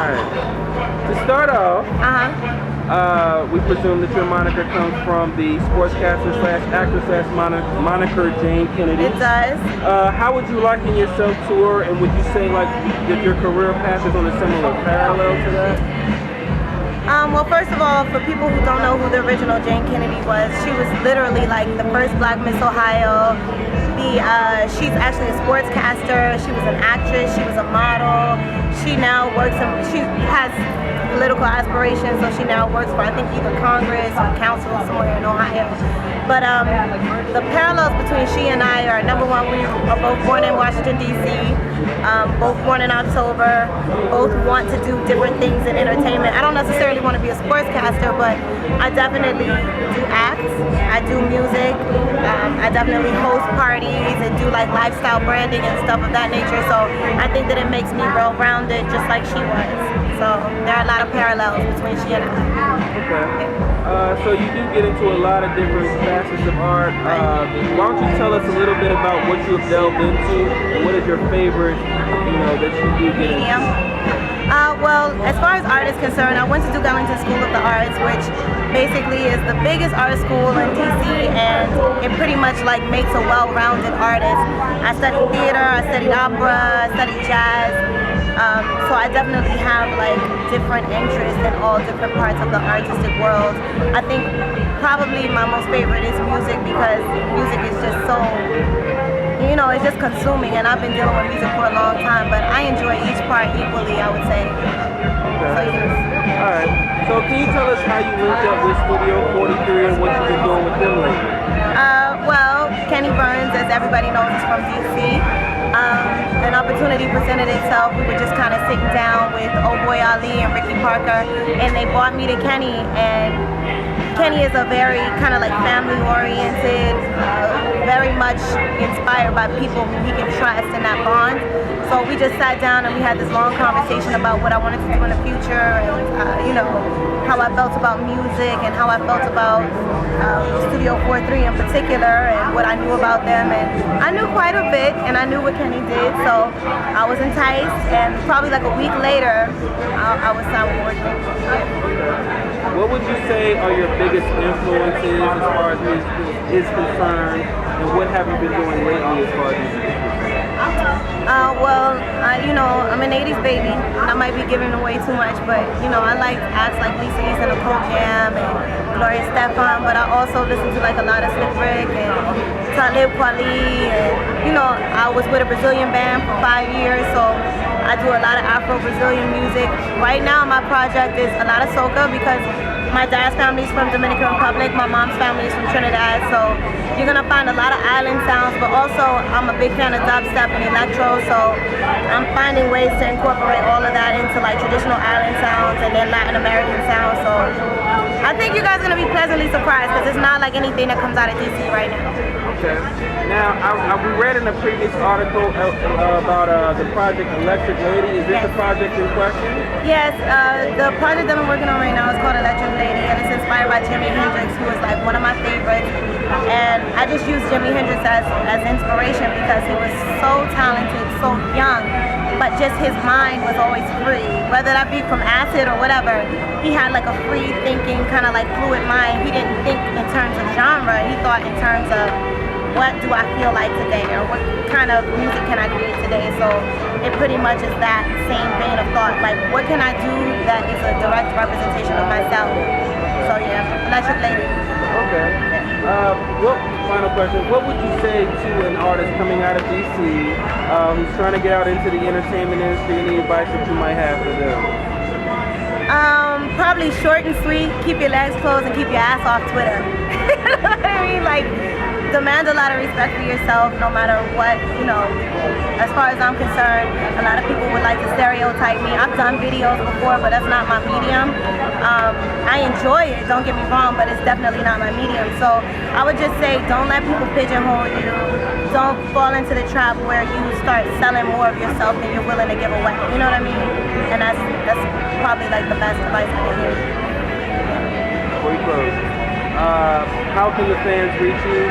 Alright. To start off, we presume that your moniker comes from the sportscaster slash actor slash moniker Jayne Kennedi. It does. How would you liken yourself to her, and would you say like that your career path is on a similar parallel to that? Well, first of all, for people who don't know who the original Jayne Kennedi was, she was literally like the first Black Miss Ohio. She's actually a sportscaster. She was an actress. She was a model. She now works she has political aspirations, so she now works for, I think, either Congress or council somewhere in Ohio. But the parallels between she and I are, number one, we are both born in Washington, D.C., both born in October, both want to do different things in entertainment. I don't necessarily want to be a sportscaster, but I definitely do act, I do music, I definitely host parties and do like lifestyle branding and stuff of that nature. So I think that it makes me well-rounded just like she was. So there are a lot of parallels between she and I. Okay. So you do get into a lot of different facets of art. Why don't you tell us a little bit about what you've delved into and what is your favorite, that you do get into? Well, as far as art is concerned, I went to Duke Ellington School of the Arts, which basically is the biggest art school in DC, and it pretty much like makes a well-rounded artist. I studied theater, I studied opera, I studied jazz. So I definitely have like different interests in all different parts of the artistic world. I think probably my most favorite is music, because music is just so, it's just consuming, and I've been dealing with music for a long time, but I enjoy each part equally, I would say. Okay. So, alright. So can you tell us how you linked up with Studio 43 and what you've been doing with them lately? Well, Kenny Burns, as everybody knows, is from DC. An opportunity presented itself. We were just kind of sitting down with Oh Boy Ali and Ricky Parker, and they brought me to Kenny, and Kenny is a very kind of like family-oriented, very much inspired by people who he can trust in that bond. So we just sat down and we had this long conversation about what I wanted to do in the future, and how I felt about music and how I felt about Studio 43 in particular, and what I knew about them. And I knew quite a bit, and I knew what Kenny did, so I was enticed, and probably like a week later, I was signed with them. What would you say are your biggest influences as far as music is concerned, and what have you been doing lately as far as music is concerned? Well, I'm an 80s baby, and I might be giving away too much, but, I like acts like Lisa East and Nicole Jam and Gloria Estefan, but I also listen to like a lot of Slick Rick and Talib Kweli, and, I was with a Brazilian band for 5 years, so I do a lot of Afro-Brazilian music. Right now, my project is a lot of soca, because my dad's family is from Dominican Republic, my mom's family is from Trinidad, so you're gonna find a lot of island sounds, but also I'm a big fan of dubstep and electro, so I'm finding ways to incorporate all of that into like traditional island sounds and then Latin American sounds. So I think you guys are gonna be pleasantly surprised, because it's not like anything that comes out of DC right now. Okay. Now, we read in a previous article about the project Electric Lady. Is this the project in question? Yes, the project that I'm working on right now is called Electric Lady, and it's inspired by Jimi Hendrix, who is like one of my favorites. And I just used Jimi Hendrix as inspiration, because he was so talented, so young, but just his mind was always free. Whether that be from acid or whatever, he had like a free thinking, kind of like fluid mind. He didn't think in terms of genre, he thought in terms of what do I feel like today, or what kind of music can I create today. So it pretty much is that same vein of thought, like what can I do that is a direct representation of myself. So yeah, Electric Lady. Okay. Final question, what would you say to an artist coming out of DC who's trying to get out into the entertainment industry? Any advice that you might have for them? Probably short and sweet, keep your legs closed and keep your ass off Twitter. You know what I mean? Like, demand a lot of respect for yourself, no matter what, as far as I'm concerned. A lot of people would like to stereotype me. I've done videos before, but that's not my medium. I enjoy it, don't get me wrong, but it's definitely not my medium. So I would just say, don't let people pigeonhole you. Don't fall into the trap where you start selling more of yourself than you're willing to give away. You know what I mean? And that's probably like the best advice I can give. Before you close. How can the fans reach you?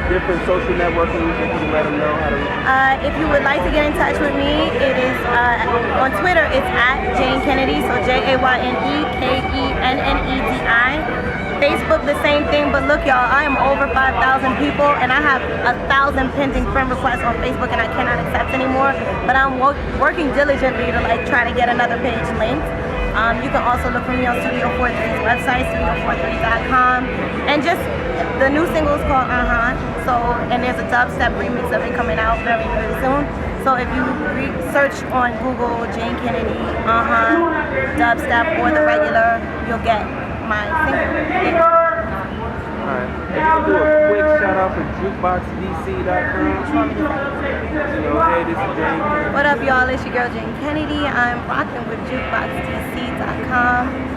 Different social networking, you can let them know how to reach you. If you would like to get in touch with me, it is on Twitter. It's at Jayne Kennedi, so JayneKennedi. Facebook, the same thing. But look, y'all, I am over 5,000 people, and I have 1,000 pending friend requests on Facebook, and I cannot accept anymore. But I'm working diligently to try to get another page linked. You can also look for me on Studio 43's website, studio43.com, and just the new single is called So, and there's a dubstep remix of it coming out very, very soon. So if you search on Google Jayne Kennedi, dubstep, or the regular, you'll get my single. Alright. If you can do a quick shout out for jukeboxdc.com. Hey, this is Jayne. What up, y'all? It's your girl Jayne Kennedi. I'm rocking with jukeboxdc.com.